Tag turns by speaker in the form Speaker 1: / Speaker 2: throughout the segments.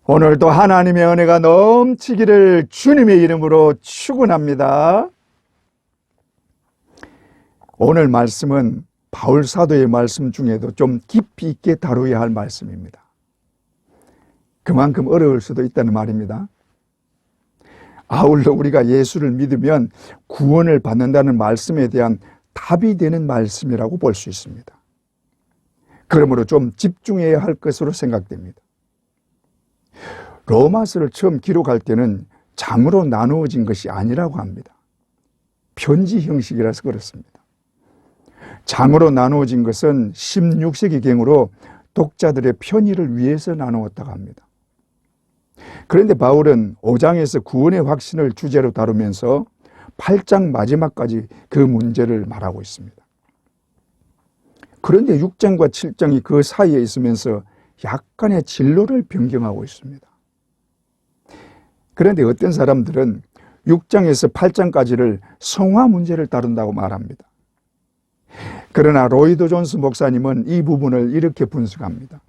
Speaker 1: 오늘도 하나님의 은혜가 넘치기를 주님의 이름으로 축원합니다. 오늘 말씀은 바울 사도의 말씀 중에도 좀 깊이 있게 다루어야 할 말씀입니다. 그만큼 어려울 수도 있다는 말입니다. 아울러 우리가 예수를 믿으면 구원을 받는다는 말씀에 대한 답이 되는 말씀이라고 볼 수 있습니다. 그러므로 좀 집중해야 할 것으로 생각됩니다. 로마서를 처음 기록할 때는 장으로 나누어진 것이 아니라고 합니다. 편지 형식이라서 그렇습니다. 장으로 나누어진 것은 16세기경으로 독자들의 편의를 위해서 나누었다고 합니다. 그런데 바울은 5장에서 구원의 확신을 주제로 다루면서 8장 마지막까지 그 문제를 말하고 있습니다. 그런데 6장과 7장이 그 사이에 있으면서 약간의 진로를 변경하고 있습니다. 그런데 어떤 사람들은 6장에서 8장까지를 성화 문제를 다룬다고 말합니다. 그러나 로이드 존스 목사님은 이 부분을 이렇게 분석합니다.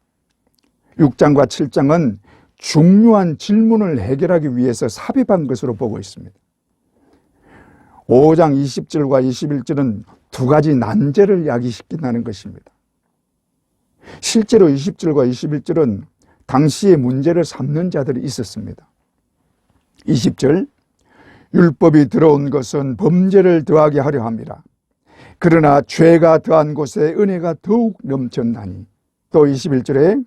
Speaker 1: 6장과 7장은 중요한 질문을 해결하기 위해서 삽입한 것으로 보고 있습니다. 5장 20절과 21절은 두 가지 난제를 야기시킨다는 것입니다. 실제로 20절과 21절은 당시의 문제를 삼는 자들이 있었습니다. 20절, 율법이 들어온 것은 범죄를 더하게 하려 함이라. 그러나 죄가 더한 곳에 은혜가 더욱 넘쳤나니. 또 21절에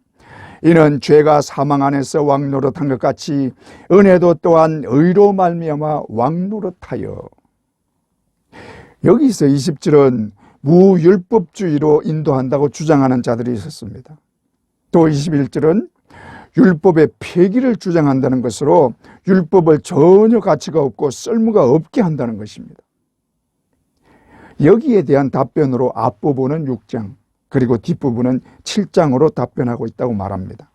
Speaker 1: 이는 죄가 사망 안에서 왕노릇한 것 같이 은혜도 또한 의로 말미암아 왕노릇하여. 여기서 20절은 무율법주의로 인도한다고 주장하는 자들이 있었습니다. 또 21절은 율법의 폐기를 주장한다는 것으로 율법을 전혀 가치가 없고 쓸모가 없게 한다는 것입니다. 여기에 대한 답변으로 앞부분은 6장 그리고 뒷부분은 7장으로 답변하고 있다고 말합니다.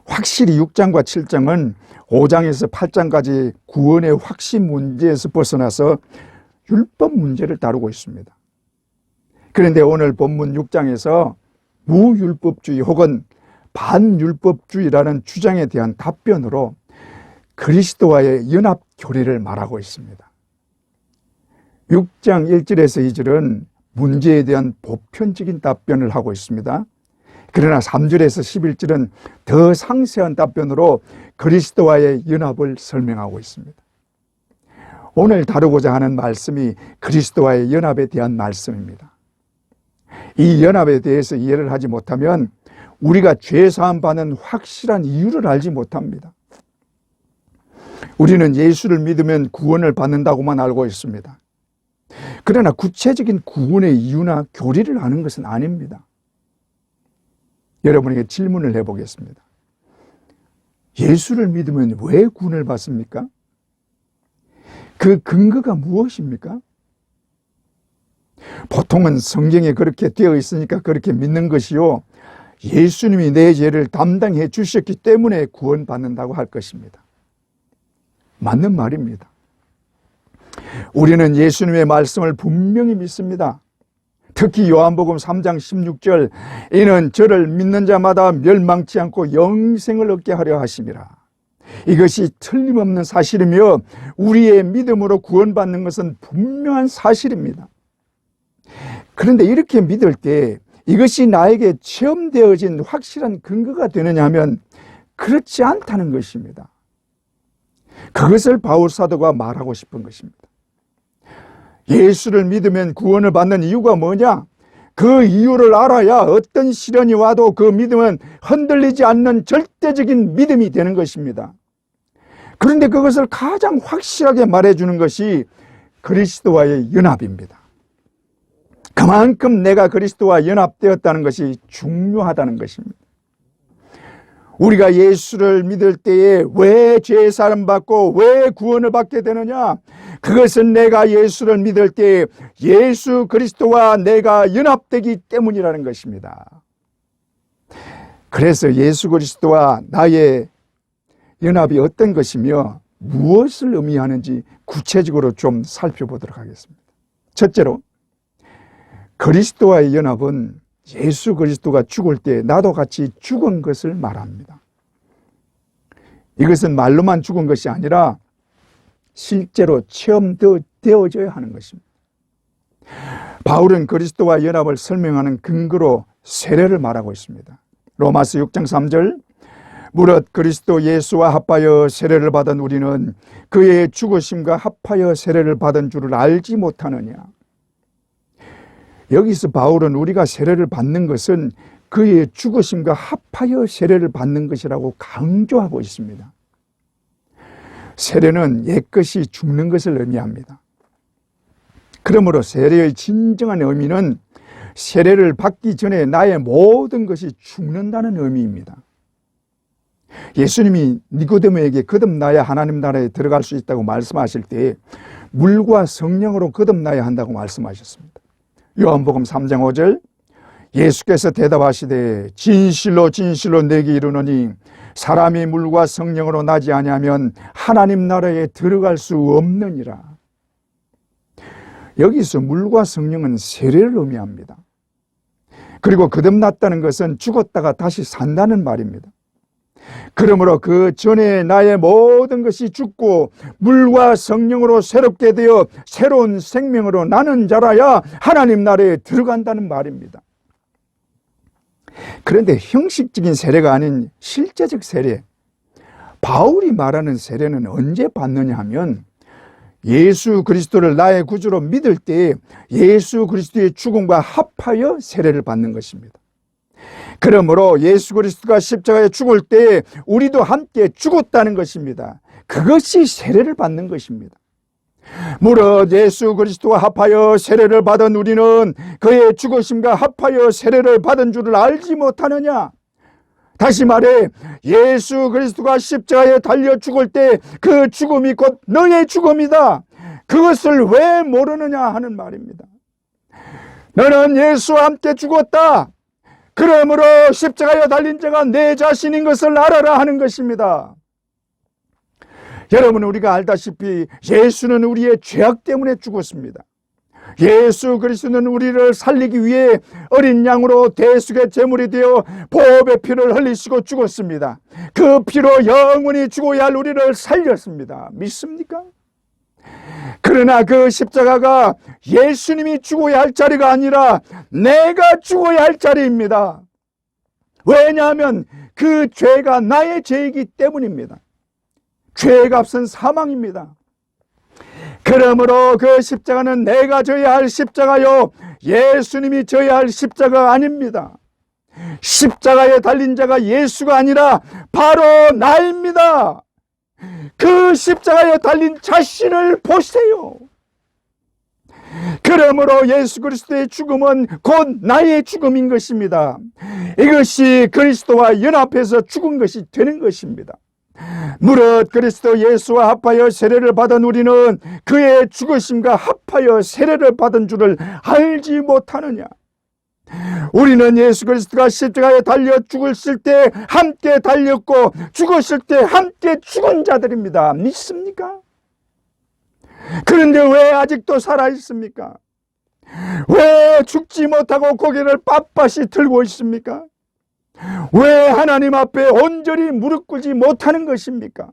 Speaker 1: 확실히 6장과 7장은 5장에서 8장까지 구원의 확신 문제에서 벗어나서 율법 문제를 다루고 있습니다. 그런데 오늘 본문 6장에서 무율법주의 혹은 반율법주의라는 주장에 대한 답변으로 그리스도와의 연합 교리를 말하고 있습니다. 6장 1절에서 2절은 문제에 대한 보편적인 답변을 하고 있습니다. 그러나 3절에서 11절은 더 상세한 답변으로 그리스도와의 연합을 설명하고 있습니다. 오늘 다루고자 하는 말씀이 그리스도와의 연합에 대한 말씀입니다. 이 연합에 대해서 이해를 하지 못하면 우리가 죄사함 받는 확실한 이유를 알지 못합니다. 우리는 예수를 믿으면 구원을 받는다고만 알고 있습니다. 그러나 구체적인 구원의 이유나 교리를 아는 것은 아닙니다. 여러분에게 질문을 해보겠습니다. 예수를 믿으면 왜 구원을 받습니까? 그 근거가 무엇입니까? 보통은 성경에 그렇게 되어 있으니까 그렇게 믿는 것이요, 예수님이 내 죄를 담당해 주셨기 때문에 구원받는다고 할 것입니다. 맞는 말입니다. 우리는 예수님의 말씀을 분명히 믿습니다. 특히 요한복음 3장 16절, 이는 저를 믿는 자마다 멸망치 않고 영생을 얻게 하려 하심이라. 이것이 틀림없는 사실이며 우리의 믿음으로 구원받는 것은 분명한 사실입니다. 그런데 이렇게 믿을 때 이것이 나에게 체험되어진 확실한 근거가 되느냐 하면 그렇지 않다는 것입니다. 그것을 바울 사도가 말하고 싶은 것입니다. 예수를 믿으면 구원을 받는 이유가 뭐냐? 그 이유를 알아야 어떤 시련이 와도 그 믿음은 흔들리지 않는 절대적인 믿음이 되는 것입니다. 그런데 그것을 가장 확실하게 말해주는 것이 그리스도와의 연합입니다. 그만큼 내가 그리스도와 연합되었다는 것이 중요하다는 것입니다. 우리가 예수를 믿을 때에 왜 죄 사함 받고 왜 구원을 받게 되느냐? 그것은 내가 예수를 믿을 때 예수 그리스도와 내가 연합되기 때문이라는 것입니다. 그래서 예수 그리스도와 나의 연합이 어떤 것이며 무엇을 의미하는지 구체적으로 좀 살펴보도록 하겠습니다. 첫째로, 그리스도와의 연합은 예수 그리스도가 죽을 때 나도 같이 죽은 것을 말합니다. 이것은 말로만 죽은 것이 아니라 실제로 체험되어져야 하는 것입니다. 바울은 그리스도와 연합을 설명하는 근거로 세례를 말하고 있습니다. 로마서 6장 3절, 무릇 그리스도 예수와 합하여 세례를 받은 우리는 그의 죽으심과 합하여 세례를 받은 줄을 알지 못하느냐. 여기서 바울은 우리가 세례를 받는 것은 그의 죽으심과 합하여 세례를 받는 것이라고 강조하고 있습니다. 세례는 옛것이 죽는 것을 의미합니다. 그러므로 세례의 진정한 의미는 세례를 받기 전에 나의 모든 것이 죽는다는 의미입니다. 예수님이 니고데모에게 거듭나야 하나님 나라에 들어갈 수 있다고 말씀하실 때 물과 성령으로 거듭나야 한다고 말씀하셨습니다. 요한복음 3장 5절, 예수께서 대답하시되 진실로 진실로 내게 이르노니 사람이 물과 성령으로 나지 아니하면 하나님 나라에 들어갈 수 없느니라. 여기서 물과 성령은 세례를 의미합니다. 그리고 거듭났다는 것은 죽었다가 다시 산다는 말입니다. 그러므로 그 전에 나의 모든 것이 죽고 물과 성령으로 새롭게 되어 새로운 생명으로 나는 자라야 하나님 나라에 들어간다는 말입니다. 그런데 형식적인 세례가 아닌 실제적 세례, 바울이 말하는 세례는 언제 받느냐 하면 예수 그리스도를 나의 구주로 믿을 때 예수 그리스도의 죽음과 합하여 세례를 받는 것입니다. 그러므로 예수 그리스도가 십자가에 죽을 때 우리도 함께 죽었다는 것입니다. 그것이 세례를 받는 것입니다. 무릇 예수 그리스도와 합하여 세례를 받은 우리는 그의 죽으심과 합하여 세례를 받은 줄을 알지 못하느냐. 다시 말해 예수 그리스도가 십자가에 달려 죽을 때 그 죽음이 곧 너의 죽음이다. 그것을 왜 모르느냐 하는 말입니다. 너는 예수와 함께 죽었다. 그러므로 십자가에 달린 자가 내 자신인 것을 알아라 하는 것입니다. 여러분, 우리가 알다시피 예수는 우리의 죄악 때문에 죽었습니다. 예수 그리스도는 우리를 살리기 위해 어린 양으로 대속의 제물이 되어 보혈의 피를 흘리시고 죽었습니다. 그 피로 영원히 죽어야 할 우리를 살렸습니다. 믿습니까? 그러나 그 십자가가 예수님이 죽어야 할 자리가 아니라 내가 죽어야 할 자리입니다. 왜냐하면 그 죄가 나의 죄이기 때문입니다. 죄의 값은 사망입니다. 그러므로 그 십자가는 내가 져야 할 십자가요, 예수님이 져야 할 십자가가 아닙니다. 십자가에 달린 자가 예수가 아니라 바로 나입니다. 그 십자가에 달린 자신을 보세요. 그러므로 예수 그리스도의 죽음은 곧 나의 죽음인 것입니다. 이것이 그리스도와 연합해서 죽은 것이 되는 것입니다. 무릇 그리스도 예수와 합하여 세례를 받은 우리는 그의 죽으심과 합하여 세례를 받은 줄을 알지 못하느냐. 우리는 예수 그리스도가 십자가에 달려 죽었을 때 함께 달렸고 죽었을 때 함께 죽은 자들입니다. 믿습니까? 그런데 왜 아직도 살아있습니까? 왜 죽지 못하고 고개를 빳빳이 들고 있습니까? 왜 하나님 앞에 온전히 무릎 꿇지 못하는 것입니까?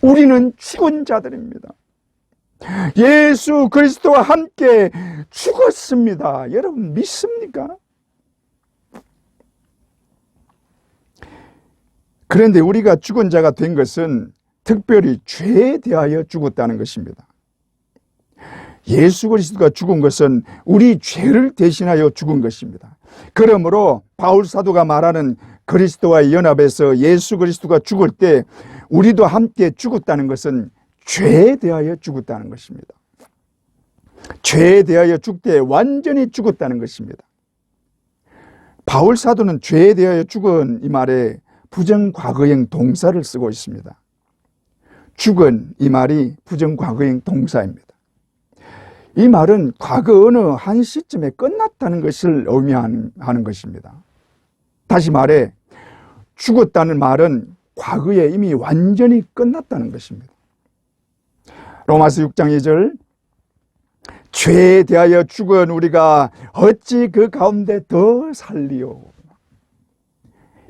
Speaker 1: 우리는 죽은 자들입니다. 예수 그리스도와 함께 죽었습니다. 여러분 믿습니까? 그런데 우리가 죽은 자가 된 것은 특별히 죄에 대하여 죽었다는 것입니다. 예수 그리스도가 죽은 것은 우리 죄를 대신하여 죽은 것입니다. 그러므로 바울 사도가 말하는 그리스도와의 연합에서 예수 그리스도가 죽을 때 우리도 함께 죽었다는 것은 죄에 대하여 죽었다는 것입니다. 죄에 대하여 죽되 완전히 죽었다는 것입니다. 바울 사도는 죄에 대하여 죽은 이 말에 부정과거형 동사를 쓰고 있습니다. 죽은 이 말이 부정과거형 동사입니다. 이 말은 과거 어느 한 시점에 끝났다는 것을 의미하는 것입니다. 다시 말해 죽었다는 말은 과거에 이미 완전히 끝났다는 것입니다. 로마서 6장 2절, 죄에 대하여 죽은 우리가 어찌 그 가운데 더 살리요.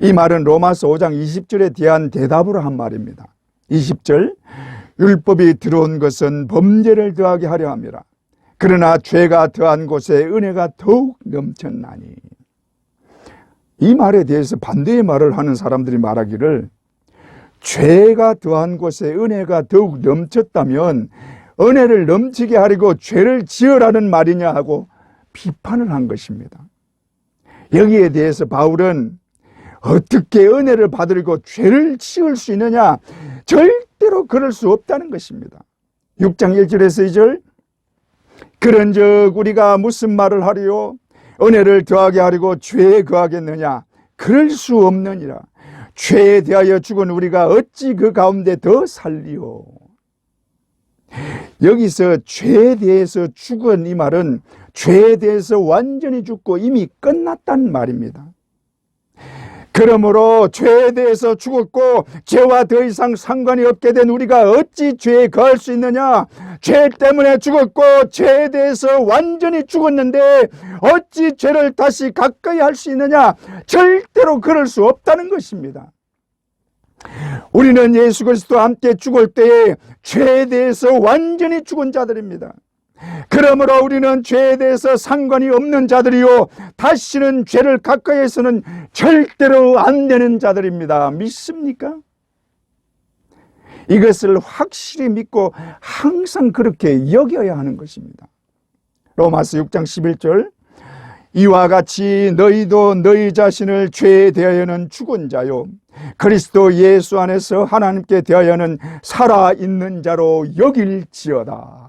Speaker 1: 이 말은 로마서 5장 20절에 대한 대답으로 한 말입니다. 20절, 율법이 들어온 것은 범죄를 더하게 하려 함이라. 그러나 죄가 더한 곳에 은혜가 더욱 넘쳤나니. 이 말에 대해서 반대의 말을 하는 사람들이 말하기를, 죄가 더한 곳에 은혜가 더욱 넘쳤다면 은혜를 넘치게 하려고 죄를 지으라는 말이냐 하고 비판을 한 것입니다. 여기에 대해서 바울은 어떻게 은혜를 받으려고 죄를 지을 수 있느냐? 절대로 그럴 수 없다는 것입니다. 6장 1절에서 2절, 그런즉 우리가 무슨 말을 하리요? 은혜를 더하게 하려고 죄에 거하겠느냐? 그럴 수 없느니라. 죄에 대하여 죽은 우리가 어찌 그 가운데 더 살리요? 여기서 죄에 대해서 죽은 이 말은 죄에 대해서 완전히 죽고 이미 끝났다는 말입니다. 그러므로 죄에 대해서 죽었고 죄와 더 이상 상관이 없게 된 우리가 어찌 죄에 거할 수 있느냐? 죄 때문에 죽었고 죄에 대해서 완전히 죽었는데 어찌 죄를 다시 가까이 할 수 있느냐? 절대로 그럴 수 없다는 것입니다. 우리는 예수 그리스도와 함께 죽을 때에 죄에 대해서 완전히 죽은 자들입니다. 그러므로 우리는 죄에 대해서 상관이 없는 자들이요, 다시는 죄를 가까이 해서는 절대로 안 되는 자들입니다. 믿습니까? 이것을 확실히 믿고 항상 그렇게 여겨야 하는 것입니다. 로마서 6장 11절, 이와 같이 너희도 너희 자신을 죄에 대하여는 죽은 자요 그리스도 예수 안에서 하나님께 대하여는 살아있는 자로 여길지어다.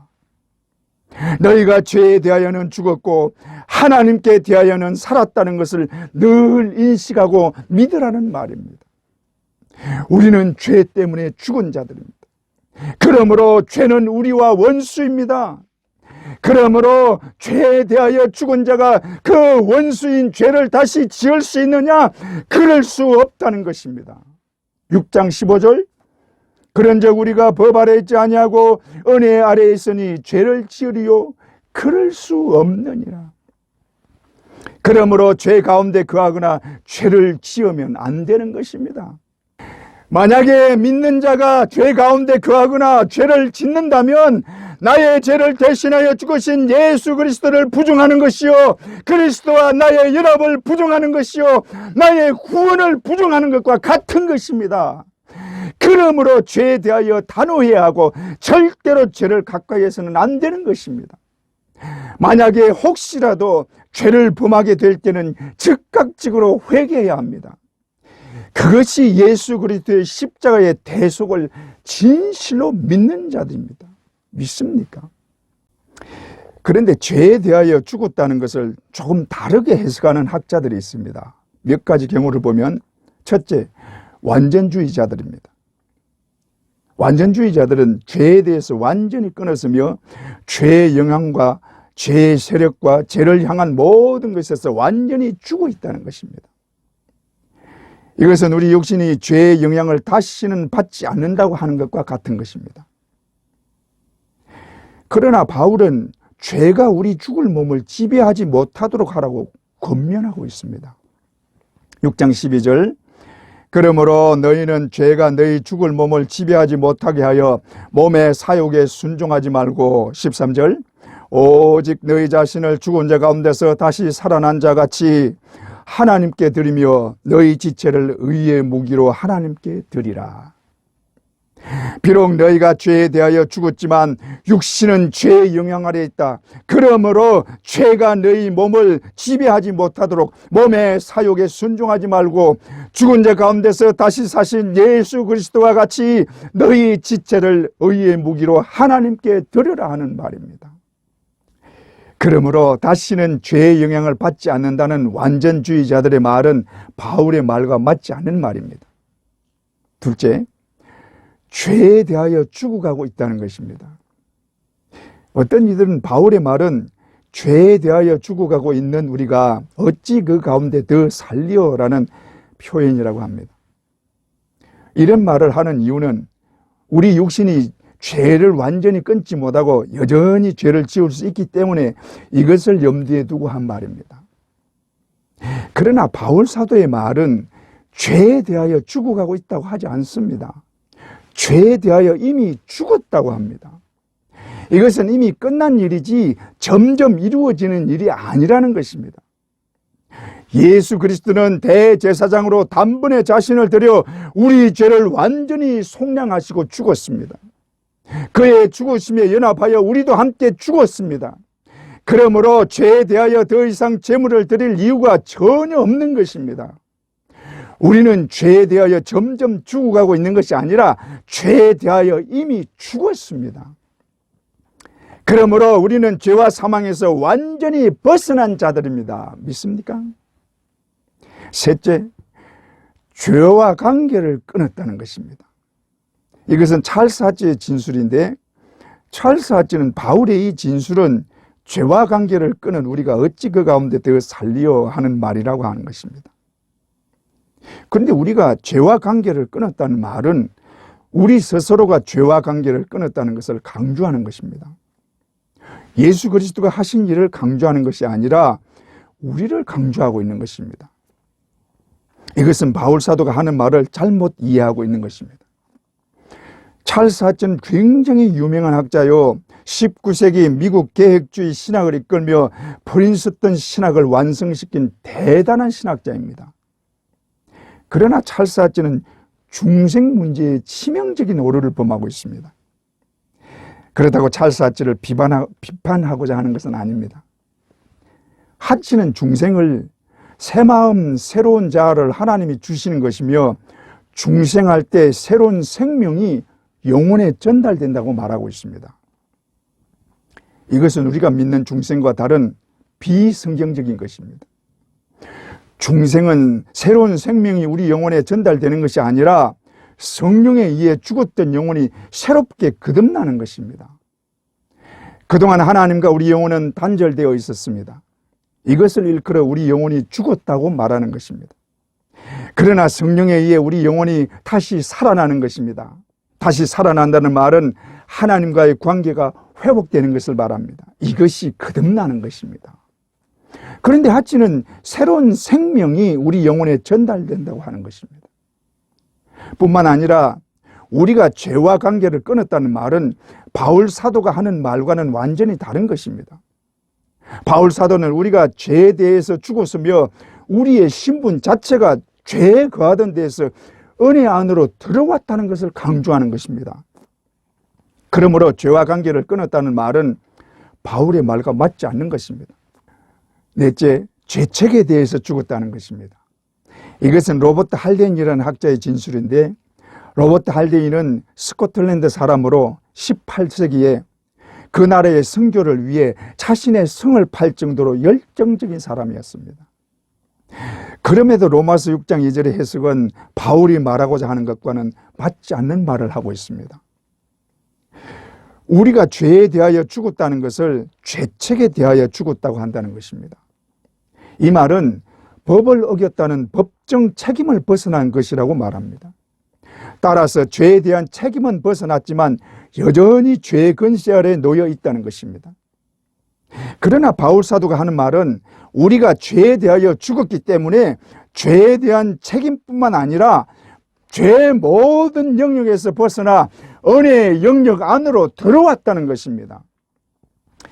Speaker 1: 너희가 죄에 대하여는 죽었고 하나님께 대하여는 살았다는 것을 늘 인식하고 믿으라는 말입니다. 우리는 죄 때문에 죽은 자들입니다. 그러므로 죄는 우리와 원수입니다. 그러므로 죄에 대하여 죽은 자가 그 원수인 죄를 다시 지을 수 있느냐? 그럴 수 없다는 것입니다. 6장 15절, 그런즉 우리가 법 아래에 있지 아니하고 은혜 아래에 있으니 죄를 지으리요? 그럴 수 없느니라. 그러므로 죄 가운데 거하거나 죄를 지으면 안 되는 것입니다. 만약에 믿는 자가 죄 가운데 거하거나 죄를 짓는다면 나의 죄를 대신하여 죽으신 예수 그리스도를 부정하는 것이요, 그리스도와 나의 연합을 부정하는 것이요, 나의 구원을 부정하는 것과 같은 것입니다. 그러므로 죄에 대하여 단호해야 하고 절대로 죄를 가까이 해서는 안 되는 것입니다. 만약에 혹시라도 죄를 범하게 될 때는 즉각적으로 회개해야 합니다. 그것이 예수 그리스도의 십자가의 대속을 진실로 믿는 자들입니다. 믿습니까? 그런데 죄에 대하여 죽었다는 것을 조금 다르게 해석하는 학자들이 있습니다. 몇 가지 경우를 보면, 첫째, 완전주의자들입니다. 완전주의자들은 죄에 대해서 완전히 끊어서며 죄의 영향과 죄의 세력과 죄를 향한 모든 것에서 완전히 죽어 있다는 것입니다. 이것은 우리 육신이 죄의 영향을 다시는 받지 않는다고 하는 것과 같은 것입니다. 그러나 바울은 죄가 우리 죽을 몸을 지배하지 못하도록 하라고 권면하고 있습니다. 6장 12절, 그러므로 너희는 죄가 너희 죽을 몸을 지배하지 못하게 하여 몸의 사욕에 순종하지 말고, 13절, 오직 너희 자신을 죽은 자 가운데서 다시 살아난 자 같이 하나님께 드리며 너희 지체를 의의 무기로 하나님께 드리라. 비록 너희가 죄에 대하여 죽었지만 육신은 죄의 영향 아래 있다. 그러므로 죄가 너희 몸을 지배하지 못하도록 몸의 사욕에 순종하지 말고 죽은 자 가운데서 다시 사신 예수 그리스도와 같이 너희 지체를 의의 무기로 하나님께 드리라 하는 말입니다. 그러므로 다시는 죄의 영향을 받지 않는다는 완전주의자들의 말은 바울의 말과 맞지 않는 말입니다. 둘째, 죄에 대하여 죽어가고 있다는 것입니다. 어떤 이들은 바울의 말은 죄에 대하여 죽어가고 있는 우리가 어찌 그 가운데 더 살리어라는 표현이라고 합니다. 이런 말을 하는 이유는 우리 육신이 죄를 완전히 끊지 못하고 여전히 죄를 지을 수 있기 때문에 이것을 염두에 두고 한 말입니다. 그러나 바울 사도의 말은 죄에 대하여 죽어가고 있다고 하지 않습니다. 죄에 대하여 이미 죽었다고 합니다. 이것은 이미 끝난 일이지 점점 이루어지는 일이 아니라는 것입니다. 예수 그리스도는 대제사장으로 단번에 자신을 드려 우리 죄를 완전히 속량하시고 죽었습니다. 그의 죽으심에 연합하여 우리도 함께 죽었습니다. 그러므로 죄에 대하여 더 이상 제물을 드릴 이유가 전혀 없는 것입니다. 우리는 죄에 대하여 점점 죽어가고 있는 것이 아니라 죄에 대하여 이미 죽었습니다. 그러므로 우리는 죄와 사망에서 완전히 벗어난 자들입니다. 믿습니까? 셋째, 죄와 관계를 끊었다는 것입니다. 이것은 찰스 하츠의 진술인데, 찰스 하츠는 바울의 이 진술은 죄와 관계를 끊은 우리가 어찌 그 가운데 더 살리어 하는 말이라고 하는 것입니다. 그런데 우리가 죄와 관계를 끊었다는 말은 우리 스스로가 죄와 관계를 끊었다는 것을 강조하는 것입니다. 예수 그리스도가 하신 일을 강조하는 것이 아니라 우리를 강조하고 있는 것입니다. 이것은 바울 사도가 하는 말을 잘못 이해하고 있는 것입니다. 찰스 하츠는 굉장히 유명한 학자요, 19세기 미국 계획주의 신학을 이끌며 프린스턴 신학을 완성시킨 대단한 신학자입니다. 그러나 찰스 하츠는 중생 문제에 치명적인 오류를 범하고 있습니다. 그렇다고 찰스 하츠를 비판하고자 하는 것은 아닙니다. 하츠는 중생을 새 마음, 새로운 자아를 하나님이 주시는 것이며 중생할 때 새로운 생명이 영혼에 전달된다고 말하고 있습니다. 이것은 우리가 믿는 중생과 다른 비성경적인 것입니다. 중생은 새로운 생명이 우리 영혼에 전달되는 것이 아니라 성령에 의해 죽었던 영혼이 새롭게 거듭나는 것입니다. 그동안 하나님과 우리 영혼은 단절되어 있었습니다. 이것을 일컬어 우리 영혼이 죽었다고 말하는 것입니다. 그러나 성령에 의해 우리 영혼이 다시 살아나는 것입니다. 다시 살아난다는 말은 하나님과의 관계가 회복되는 것을 말합니다. 이것이 거듭나는 것입니다. 그런데 하츠는 새로운 생명이 우리 영혼에 전달된다고 하는 것입니다. 뿐만 아니라 우리가 죄와 관계를 끊었다는 말은 바울 사도가 하는 말과는 완전히 다른 것입니다. 바울 사도는 우리가 죄에 대해서 죽었으며 우리의 신분 자체가 죄에 거하던 데에서 은혜 안으로 들어왔다는 것을 강조하는 것입니다. 그러므로 죄와 관계를 끊었다는 말은 바울의 말과 맞지 않는 것입니다. 넷째, 죄책에 대해서 죽었다는 것입니다. 이것은 로버트 할덴이라는 학자의 진술인데, 로버트 할덴이는 스코틀랜드 사람으로 18세기에 그 나라의 선교를 위해 자신의 성을 팔 정도로 열정적인 사람이었습니다. 그럼에도 로마서 6장 2절의 해석은 바울이 말하고자 하는 것과는 맞지 않는 말을 하고 있습니다. 우리가 죄에 대하여 죽었다는 것을 죄책에 대하여 죽었다고 한다는 것입니다. 이 말은 법을 어겼다는 법정 책임을 벗어난 것이라고 말합니다. 따라서 죄에 대한 책임은 벗어났지만 여전히 죄의 근세 아래 놓여 있다는 것입니다. 그러나 바울 사도가 하는 말은 우리가 죄에 대하여 죽었기 때문에 죄에 대한 책임뿐만 아니라 죄의 모든 영역에서 벗어나 은혜의 영역 안으로 들어왔다는 것입니다.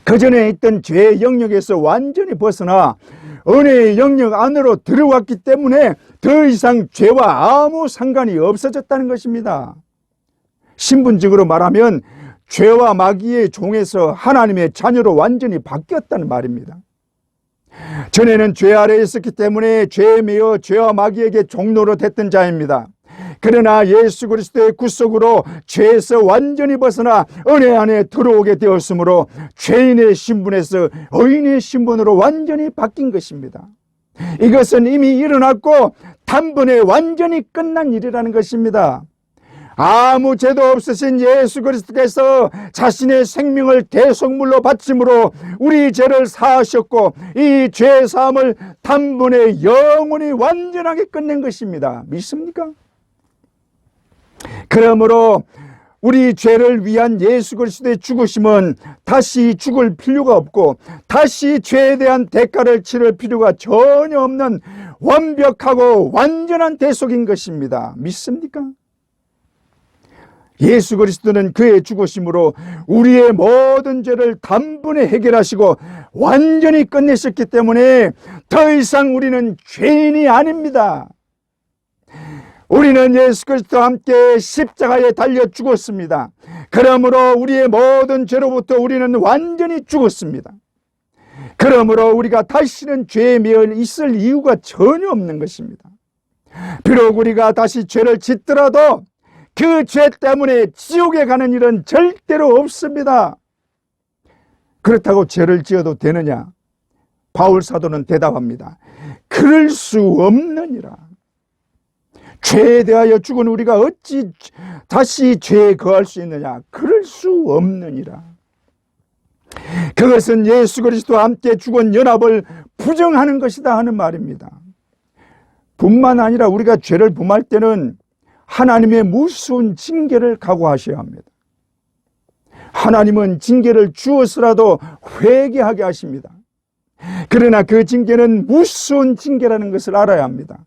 Speaker 1: 그전에 있던 죄의 영역에서 완전히 벗어나 은혜의 영역 안으로 들어왔기 때문에 더 이상 죄와 아무 상관이 없어졌다는 것입니다. 신분적으로 말하면 죄와 마귀의 종에서 하나님의 자녀로 완전히 바뀌었다는 말입니다. 전에는 죄 아래에 있었기 때문에 죄에 매여 죄와 마귀에게 종로로 됐던 자입니다. 그러나 예수 그리스도의 구속으로 죄에서 완전히 벗어나 은혜 안에 들어오게 되었으므로 죄인의 신분에서 의인의 신분으로 완전히 바뀐 것입니다. 이것은 이미 일어났고 단번에 완전히 끝난 일이라는 것입니다. 아무 죄도 없으신 예수 그리스도께서 자신의 생명을 대속물로 바침으로 우리 죄를 사하셨고 이 죄 사함을 단번에 영원히 완전하게 끝낸 것입니다. 믿습니까? 그러므로 우리 죄를 위한 예수 그리스도의 죽으심은 다시 죽을 필요가 없고 다시 죄에 대한 대가를 치를 필요가 전혀 없는 완벽하고 완전한 대속인 것입니다. 믿습니까? 예수 그리스도는 그의 죽으심으로 우리의 모든 죄를 단번에 해결하시고 완전히 끝내셨기 때문에 더 이상 우리는 죄인이 아닙니다. 우리는 예수 그리스도와 함께 십자가에 달려 죽었습니다. 그러므로 우리의 모든 죄로부터 우리는 완전히 죽었습니다. 그러므로 우리가 다시는 죄에 매여 있을 이유가 전혀 없는 것입니다. 비록 우리가 다시 죄를 짓더라도 그 죄 때문에 지옥에 가는 일은 절대로 없습니다. 그렇다고 죄를 지어도 되느냐? 바울 사도는 대답합니다. 그럴 수 없느니라. 죄에 대하여 죽은 우리가 어찌 다시 죄에 거할 수 있느냐? 그럴 수 없느니라. 그것은 예수 그리스도와 함께 죽은 연합을 부정하는 것이다 하는 말입니다. 뿐만 아니라 우리가 죄를 범할 때는 하나님의 무서운 징계를 각오하셔야 합니다. 하나님은 징계를 주어서라도 회개하게 하십니다. 그러나 그 징계는 무서운 징계라는 것을 알아야 합니다.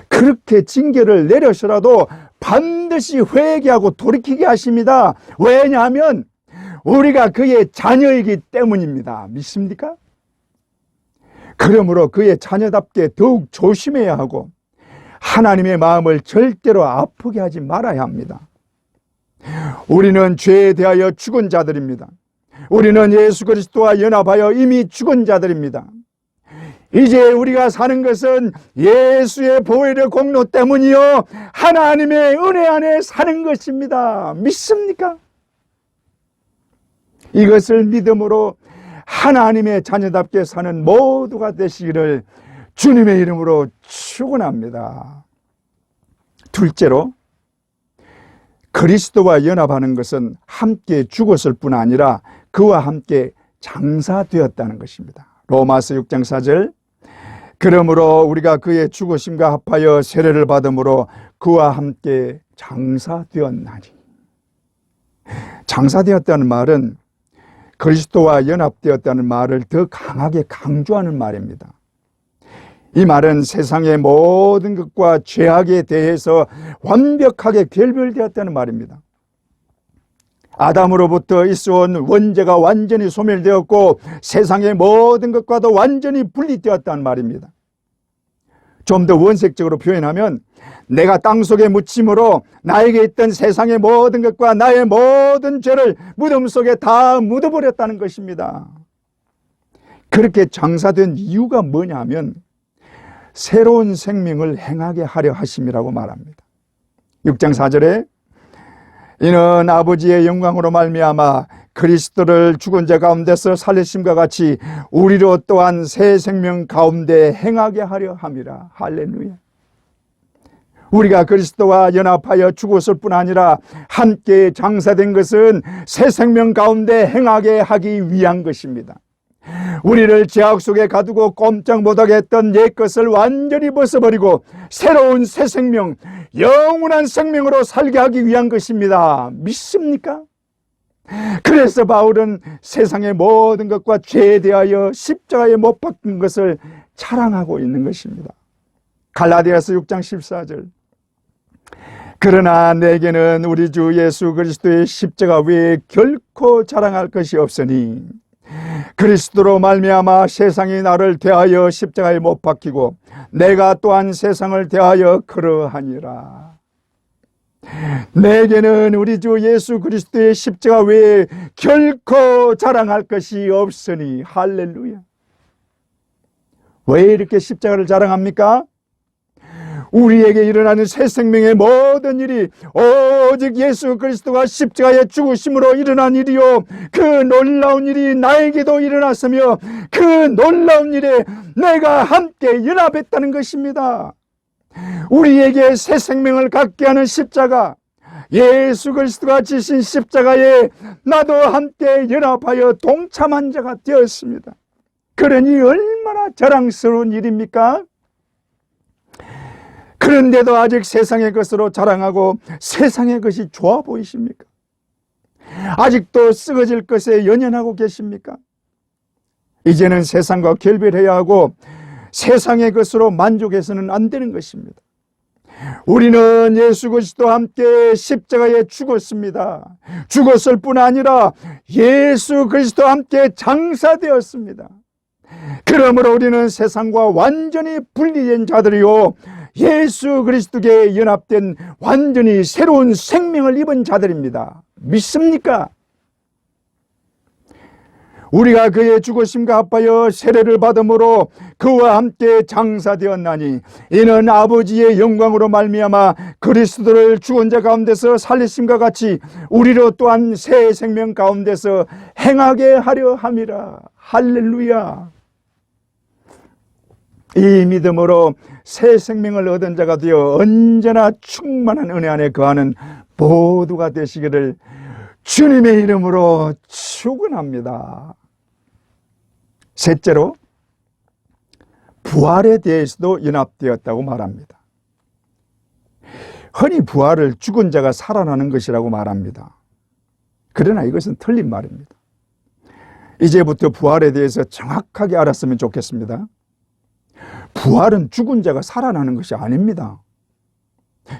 Speaker 1: 그렇게 징계를 내려서라도 반드시 회개하고 돌이키게 하십니다. 왜냐하면 우리가 그의 자녀이기 때문입니다. 믿습니까? 그러므로 그의 자녀답게 더욱 조심해야 하고 하나님의 마음을 절대로 아프게 하지 말아야 합니다. 우리는 죄에 대하여 죽은 자들입니다. 우리는 예수 그리스도와 연합하여 이미 죽은 자들입니다. 이제 우리가 사는 것은 예수의 보혈의 공로 때문이요 하나님의 은혜 안에 사는 것입니다. 믿습니까? 이것을 믿음으로 하나님의 자녀답게 사는 모두가 되시기를 주님의 이름으로 축원합니다. 둘째로, 그리스도와 연합하는 것은 함께 죽었을 뿐 아니라 그와 함께 장사되었다는 것입니다. 로마서 6장 4절, 그러므로 우리가 그의 죽으심과 합하여 세례를 받음으로 그와 함께 장사되었나니. 장사되었다는 말은 그리스도와 연합되었다는 말을 더 강하게 강조하는 말입니다. 이 말은 세상의 모든 것과 죄악에 대해서 완벽하게 결별되었다는 말입니다. 아담으로부터 있어온 원죄가 완전히 소멸되었고 세상의 모든 것과도 완전히 분리되었다는 말입니다. 좀 더 원색적으로 표현하면 내가 땅속에 묻힘으로 나에게 있던 세상의 모든 것과 나의 모든 죄를 무덤 속에 다 묻어버렸다는 것입니다. 그렇게 장사된 이유가 뭐냐면 새로운 생명을 행하게 하려 하심이라고 말합니다. 6장 4절에 이는 아버지의 영광으로 말미암아 그리스도를 죽은 자 가운데서 살리심과 같이 우리로 또한 새 생명 가운데 행하게 하려 함이라. 할렐루야. 우리가 그리스도와 연합하여 죽었을 뿐 아니라 함께 장사된 것은 새 생명 가운데 행하게 하기 위한 것입니다. 우리를 죄악 속에 가두고 꼼짝 못하게 했던 옛것을 완전히 벗어버리고 새로운 새 생명, 영원한 생명으로 살게 하기 위한 것입니다. 믿습니까? 그래서 바울은 세상의 모든 것과 죄에 대하여 십자가에 못 박힌 것을 자랑하고 있는 것입니다. 갈라디아서 6장 14절, 그러나 내게는 우리 주 예수 그리스도의 십자가 외에 결코 자랑할 것이 없으니 그리스도로 말미암아 세상이 나를 대하여 십자가에 못 박히고 내가 또한 세상을 대하여 그러하니라. 내게는 우리 주 예수 그리스도의 십자가 외에 결코 자랑할 것이 없으니. 할렐루야. 왜 이렇게 십자가를 자랑합니까? 우리에게 일어나는 새 생명의 모든 일이 오직 예수 그리스도가 십자가에 죽으심으로 일어난 일이요 그 놀라운 일이 나에게도 일어났으며 그 놀라운 일에 내가 함께 연합했다는 것입니다. 우리에게 새 생명을 갖게 하는 십자가, 예수 그리스도가 지신 십자가에 나도 함께 연합하여 동참한 자가 되었습니다. 그러니 얼마나 자랑스러운 일입니까? 그런데도 아직 세상의 것으로 자랑하고 세상의 것이 좋아 보이십니까? 아직도 썩어질 것에 연연하고 계십니까? 이제는 세상과 결별해야 하고 세상의 것으로 만족해서는 안 되는 것입니다. 우리는 예수 그리스도와 함께 십자가에 죽었습니다. 죽었을 뿐 아니라 예수 그리스도와 함께 장사되었습니다. 그러므로 우리는 세상과 완전히 분리된 자들이요, 예수 그리스도께 연합된 완전히 새로운 생명을 입은 자들입니다. 믿습니까? 우리가 그의 죽으심과 합하여 세례를 받음으로 그와 함께 장사되었나니 이는 아버지의 영광으로 말미암아 그리스도를 죽은 자 가운데서 살리심과 같이 우리로 또한 새 생명 가운데서 행하게 하려 함이라. 할렐루야. 이 믿음으로 새 생명을 얻은 자가 되어 언제나 충만한 은혜 안에 거하는 모두가 되시기를 주님의 이름으로 축원합니다. 셋째로, 부활에 대해서도 연합되었다고 말합니다. 흔히 부활을 죽은 자가 살아나는 것이라고 말합니다. 그러나 이것은 틀린 말입니다. 이제부터 부활에 대해서 정확하게 알았으면 좋겠습니다. 부활은 죽은 자가 살아나는 것이 아닙니다.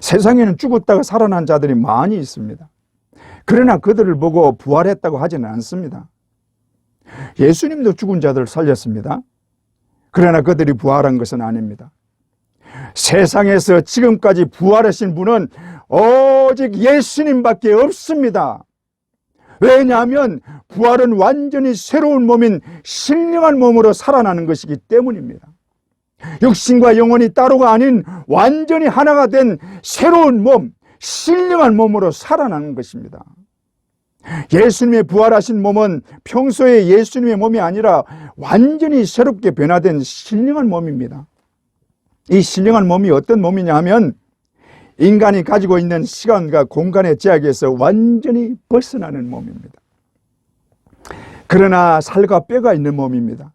Speaker 1: 세상에는 죽었다가 살아난 자들이 많이 있습니다. 그러나 그들을 보고 부활했다고 하지는 않습니다. 예수님도 죽은 자들을 살렸습니다. 그러나 그들이 부활한 것은 아닙니다. 세상에서 지금까지 부활하신 분은 오직 예수님밖에 없습니다. 왜냐하면 부활은 완전히 새로운 몸인 신령한 몸으로 살아나는 것이기 때문입니다. 육신과 영혼이 따로가 아닌 완전히 하나가 된 새로운 몸, 신령한 몸으로 살아나는 것입니다. 예수님의 부활하신 몸은 평소에 예수님의 몸이 아니라 완전히 새롭게 변화된 신령한 몸입니다. 이 신령한 몸이 어떤 몸이냐 하면 인간이 가지고 있는 시간과 공간의 제약에서 완전히 벗어나는 몸입니다. 그러나 살과 뼈가 있는 몸입니다.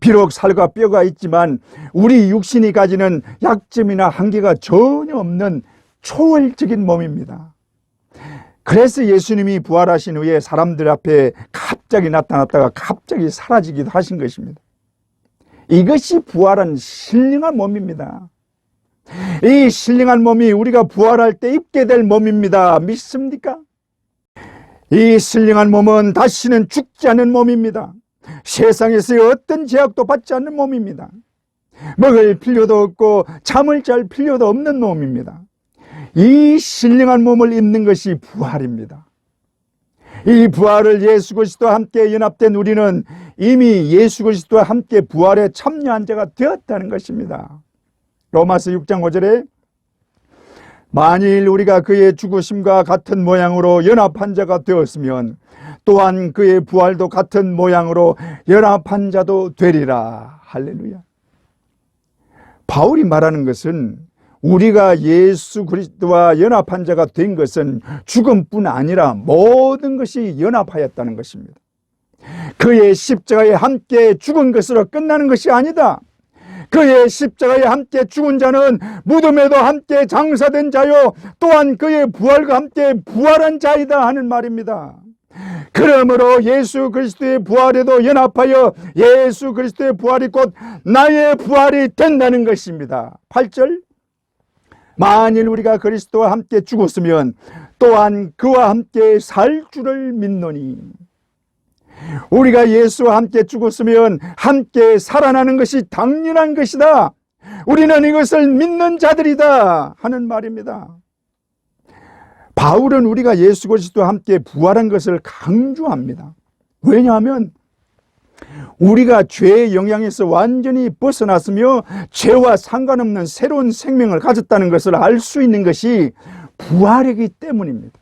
Speaker 1: 비록 살과 뼈가 있지만 우리 육신이 가지는 약점이나 한계가 전혀 없는 초월적인 몸입니다. 그래서 예수님이 부활하신 후에 사람들 앞에 갑자기 나타났다가 갑자기 사라지기도 하신 것입니다. 이것이 부활한 신령한 몸입니다. 이 신령한 몸이 우리가 부활할 때 입게 될 몸입니다. 믿습니까? 이 신령한 몸은 다시는 죽지 않는 몸입니다. 세상에서의 어떤 제약도 받지 않는 몸입니다. 먹을 필요도 없고 잠을 잘 필요도 없는 몸입니다. 이 신령한 몸을 입는 것이 부활입니다. 이 부활을 예수 그리스도와 함께 연합된 우리는 이미 예수 그리스도와 함께 부활에 참여한 자가 되었다는 것입니다. 로마서 6장 5절에 만일 우리가 그의 죽으심과 같은 모양으로 연합한 자가 되었으면 또한 그의 부활도 같은 모양으로 연합한 자도 되리라. 할렐루야. 바울이 말하는 것은 우리가 예수 그리스도와 연합한 자가 된 것은 죽음뿐 아니라 모든 것이 연합하였다는 것입니다. 그의 십자가에 함께 죽은 것으로 끝나는 것이 아니다. 그의 십자가에 함께 죽은 자는 무덤에도 함께 장사된 자요 또한 그의 부활과 함께 부활한 자이다 하는 말입니다. 그러므로 예수 그리스도의 부활에도 연합하여 예수 그리스도의 부활이 곧 나의 부활이 된다는 것입니다. 8절, 만일 우리가 그리스도와 함께 죽었으면 또한 그와 함께 살 줄을 믿노니. 우리가 예수와 함께 죽었으면 함께 살아나는 것이 당연한 것이다. 우리는 이것을 믿는 자들이다 하는 말입니다. 바울은 우리가 예수 그리스도와 함께 부활한 것을 강조합니다. 왜냐하면 우리가 죄의 영향에서 완전히 벗어났으며 죄와 상관없는 새로운 생명을 가졌다는 것을 알 수 있는 것이 부활이기 때문입니다.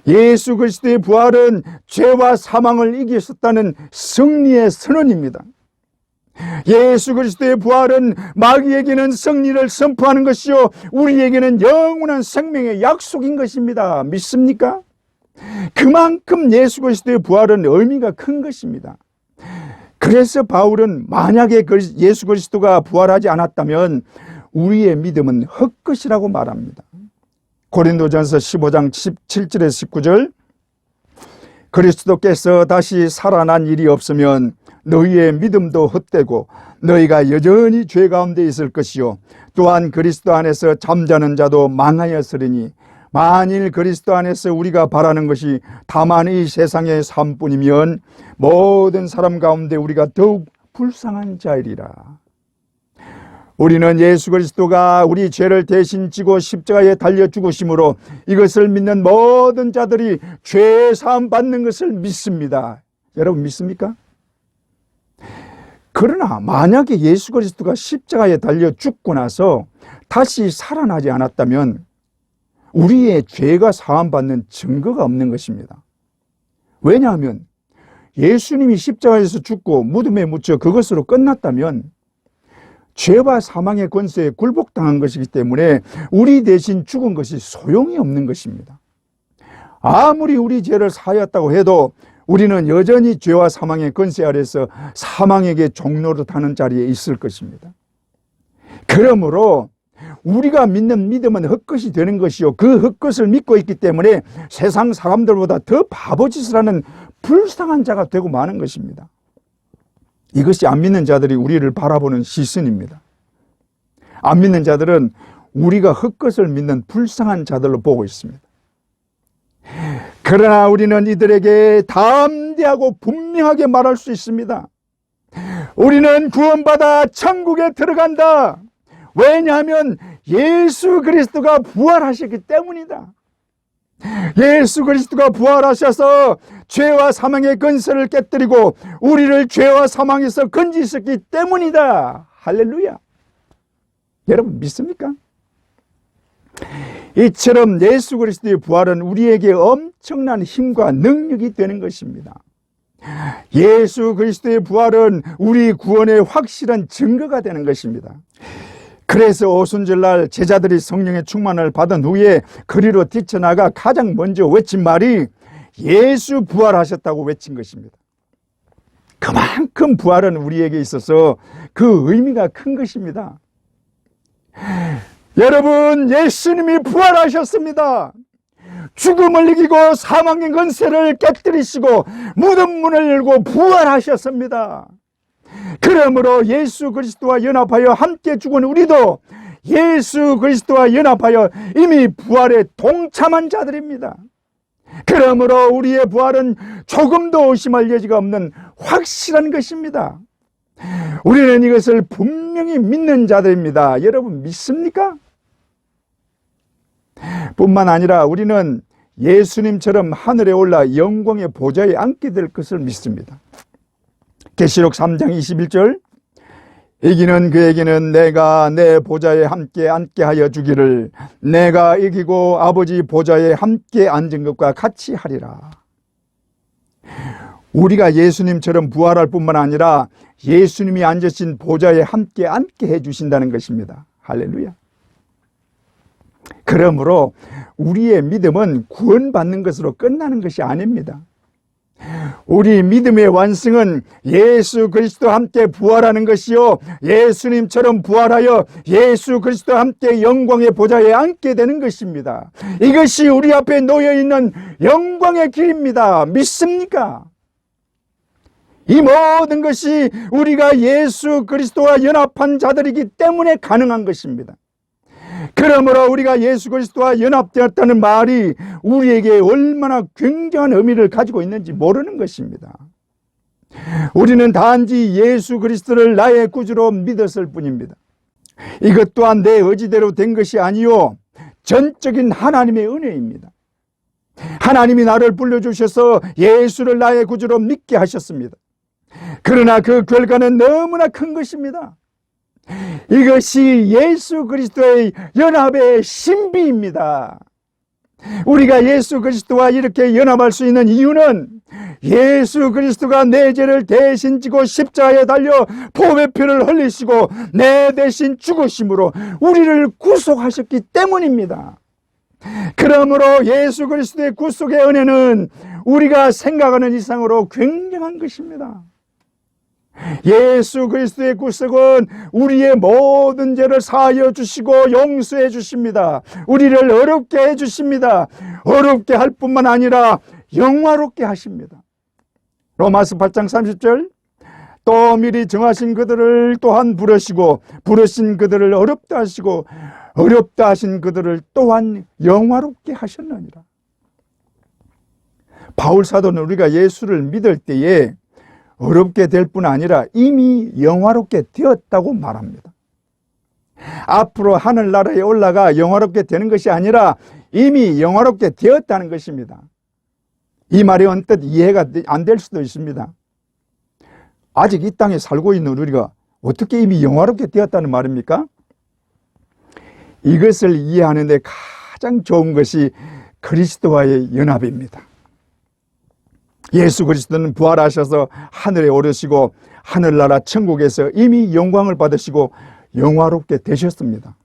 Speaker 1: 예수 그리스도의 부활은 죄와 사망을 이기셨다는 승리의 선언입니다. 예수 그리스도의 부활은 마귀에게는 승리를 선포하는 것이요 우리에게는 영원한 생명의 약속인 것입니다. 믿습니까? 그만큼 예수 그리스도의 부활은 의미가 큰 것입니다. 그래서 바울은 만약에 예수 그리스도가 부활하지 않았다면 우리의 믿음은 헛것이라고 말합니다. 고린도전서 15장 17절에서 19절, 그리스도께서 다시 살아난 일이 없으면 너희의 믿음도 헛되고 너희가 여전히 죄 가운데 있을 것이요 또한 그리스도 안에서 잠자는 자도 망하였으리니 만일 그리스도 안에서 우리가 바라는 것이 다만 이 세상의 삶뿐이면 모든 사람 가운데 우리가 더욱 불쌍한 자이리라. 우리는 예수 그리스도가 우리 죄를 대신 지고 십자가에 달려 죽으심으로 이것을 믿는 모든 자들이 죄 사함 받는 것을 믿습니다. 여러분 믿습니까? 그러나 만약에 예수 그리스도가 십자가에 달려 죽고 나서 다시 살아나지 않았다면 우리의 죄가 사함받는 증거가 없는 것입니다. 왜냐하면 예수님이 십자가에서 죽고 무덤에 묻혀 그것으로 끝났다면 죄와 사망의 권세에 굴복당한 것이기 때문에 우리 대신 죽은 것이 소용이 없는 것입니다. 아무리 우리 죄를 사하였다고 해도 우리는 여전히 죄와 사망의 권세 아래서 사망에게 종노릇하는 자리에 있을 것입니다. 그러므로 우리가 믿는 믿음은 헛것이 되는 것이요 그 헛것을 믿고 있기 때문에 세상 사람들보다 더 바보짓을 하는 불쌍한 자가 되고 마는 것입니다. 이것이 안 믿는 자들이 우리를 바라보는 시선입니다. 안 믿는 자들은 우리가 헛것을 믿는 불쌍한 자들로 보고 있습니다. 그러나 우리는 이들에게 담대하고 분명하게 말할 수 있습니다. 우리는 구원받아 천국에 들어간다. 왜냐하면 예수 그리스도가 부활하셨기 때문이다. 예수 그리스도가 부활하셔서 죄와 사망의 권세를 깨뜨리고 우리를 죄와 사망에서 건지셨기 때문이다. 할렐루야. 여러분 믿습니까? 이처럼 예수 그리스도의 부활은 우리에게 엄청난 힘과 능력이 되는 것입니다. 예수 그리스도의 부활은 우리 구원의 확실한 증거가 되는 것입니다. 그래서 오순절날 제자들이 성령의 충만을 받은 후에 거리로 뛰쳐나가 가장 먼저 외친 말이 예수 부활하셨다고 외친 것입니다. 그만큼 부활은 우리에게 있어서 그 의미가 큰 것입니다. 여러분, 예수님이 부활하셨습니다. 죽음을 이기고 사망의 권세를 깨뜨리시고 무덤 문을 열고 부활하셨습니다. 그러므로 예수 그리스도와 연합하여 함께 죽은 우리도 예수 그리스도와 연합하여 이미 부활에 동참한 자들입니다. 그러므로 우리의 부활은 조금도 의심할 여지가 없는 확실한 것입니다. 우리는 이것을 분명히 믿는 자들입니다. 여러분 믿습니까? 뿐만 아니라 우리는 예수님처럼 하늘에 올라 영광의 보좌에 앉게 될 것을 믿습니다. 계시록 3장 21절 이기는 그에게는 내가 내 보좌에 함께 앉게 하여 주기를 내가 이기고 아버지 보좌에 함께 앉은 것과 같이 하리라. 우리가 예수님처럼 부활할 뿐만 아니라 예수님이 앉으신 보좌에 함께 앉게 해주신다는 것입니다. 할렐루야. 그러므로 우리의 믿음은 구원받는 것으로 끝나는 것이 아닙니다. 우리 믿음의 완성은 예수 그리스도와 함께 부활하는 것이요 예수님처럼 부활하여 예수 그리스도와 함께 영광의 보좌에 앉게 되는 것입니다. 이것이 우리 앞에 놓여있는 영광의 길입니다. 믿습니까? 이 모든 것이 우리가 예수 그리스도와 연합한 자들이기 때문에 가능한 것입니다. 그러므로 우리가 예수 그리스도와 연합되었다는 말이 우리에게 얼마나 굉장한 의미를 가지고 있는지 모르는 것입니다. 우리는 단지 예수 그리스도를 나의 구주로 믿었을 뿐입니다. 이것 또한 내 의지대로 된 것이 아니요 전적인 하나님의 은혜입니다. 하나님이 나를 불러주셔서 예수를 나의 구주로 믿게 하셨습니다. 그러나 그 결과는 너무나 큰 것입니다. 이것이 예수 그리스도의 연합의 신비입니다. 우리가 예수 그리스도와 이렇게 연합할 수 있는 이유는 예수 그리스도가 내 죄를 대신 지고 십자가에 달려 보배피를 흘리시고 내 대신 죽으심으로 우리를 구속하셨기 때문입니다. 그러므로 예수 그리스도의 구속의 은혜는 우리가 생각하는 이상으로 굉장한 것입니다. 예수 그리스도의 구속은 우리의 모든 죄를 사하여 주시고 용서해 주십니다. 우리를 어렵게 해 주십니다. 어렵게 할 뿐만 아니라 영화롭게 하십니다. 로마서 8장 30절 또 미리 정하신 그들을 또한 부르시고 부르신 그들을 어렵다 하시고 어렵다 하신 그들을 또한 영화롭게 하셨느니라. 바울 사도는 우리가 예수를 믿을 때에 어렵게 될 뿐 아니라 이미 영화롭게 되었다고 말합니다. 앞으로 하늘나라에 올라가 영화롭게 되는 것이 아니라 이미 영화롭게 되었다는 것입니다. 이 말이 언뜻 이해가 안 될 수도 있습니다. 아직 이 땅에 살고 있는 우리가 어떻게 이미 영화롭게 되었다는 말입니까? 이것을 이해하는 데 가장 좋은 것이 그리스도와의 연합입니다. 예수 그리스도는 부활하셔서 하늘에 오르시고 하늘나라 천국에서 이미 영광을 받으시고 영화롭게 되셨습니다.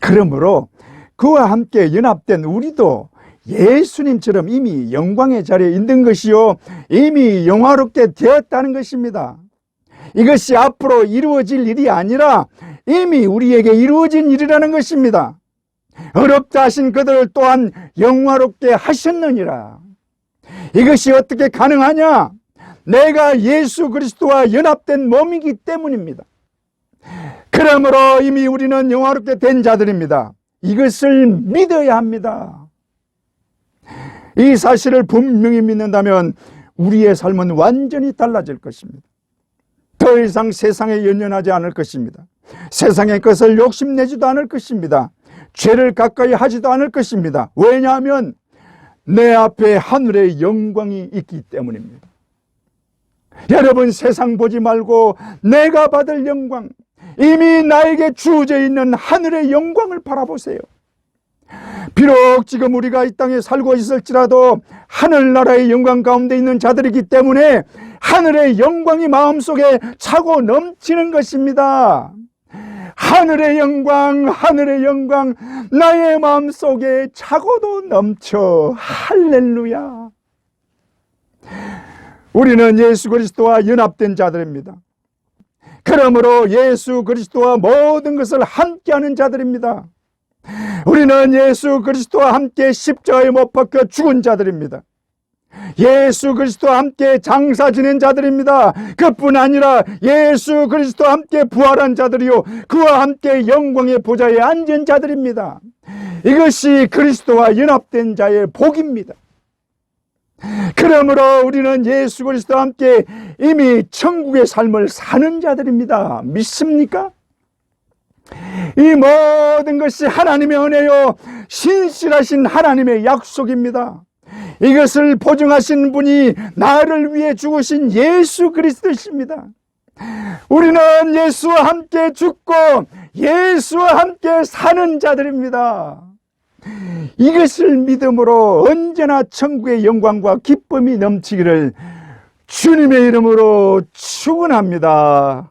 Speaker 1: 그러므로 그와 함께 연합된 우리도 예수님처럼 이미 영광의 자리에 있는 것이요 이미 영화롭게 되었다는 것입니다. 이것이 앞으로 이루어질 일이 아니라 이미 우리에게 이루어진 일이라는 것입니다. 어렵다 하신 그들을 또한 영화롭게 하셨느니라. 이것이 어떻게 가능하냐? 내가 예수 그리스도와 연합된 몸이기 때문입니다. 그러므로 이미 우리는 영화롭게 된 자들입니다. 이것을 믿어야 합니다. 이 사실을 분명히 믿는다면 우리의 삶은 완전히 달라질 것입니다. 더 이상 세상에 연연하지 않을 것입니다. 세상의 것을 욕심내지도 않을 것입니다. 죄를 가까이 하지도 않을 것입니다. 왜냐하면 내 앞에 하늘의 영광이 있기 때문입니다. 여러분, 세상 보지 말고 내가 받을 영광, 이미 나에게 주어져 있는 하늘의 영광을 바라보세요. 비록 지금 우리가 이 땅에 살고 있을지라도 하늘나라의 영광 가운데 있는 자들이기 때문에 하늘의 영광이 마음속에 차고 넘치는 것입니다. 하늘의 영광, 하늘의 영광, 나의 마음속에 차고도 넘쳐. 할렐루야. 우리는 예수 그리스도와 연합된 자들입니다. 그러므로 예수 그리스도와 모든 것을 함께하는 자들입니다. 우리는 예수 그리스도와 함께 십자가에 못 박혀 죽은 자들입니다. 예수 그리스도와 함께 장사 지낸 자들입니다. 그뿐 아니라 예수 그리스도와 함께 부활한 자들이요 그와 함께 영광의 보좌에 앉은 자들입니다. 이것이 그리스도와 연합된 자의 복입니다. 그러므로 우리는 예수 그리스도와 함께 이미 천국의 삶을 사는 자들입니다. 믿습니까? 이 모든 것이 하나님의 은혜요 신실하신 하나님의 약속입니다. 이것을 보증하신 분이 나를 위해 죽으신 예수 그리스도이십니다. 우리는 예수와 함께 죽고 예수와 함께 사는 자들입니다. 이것을 믿음으로 언제나 천국의 영광과 기쁨이 넘치기를 주님의 이름으로 축원합니다.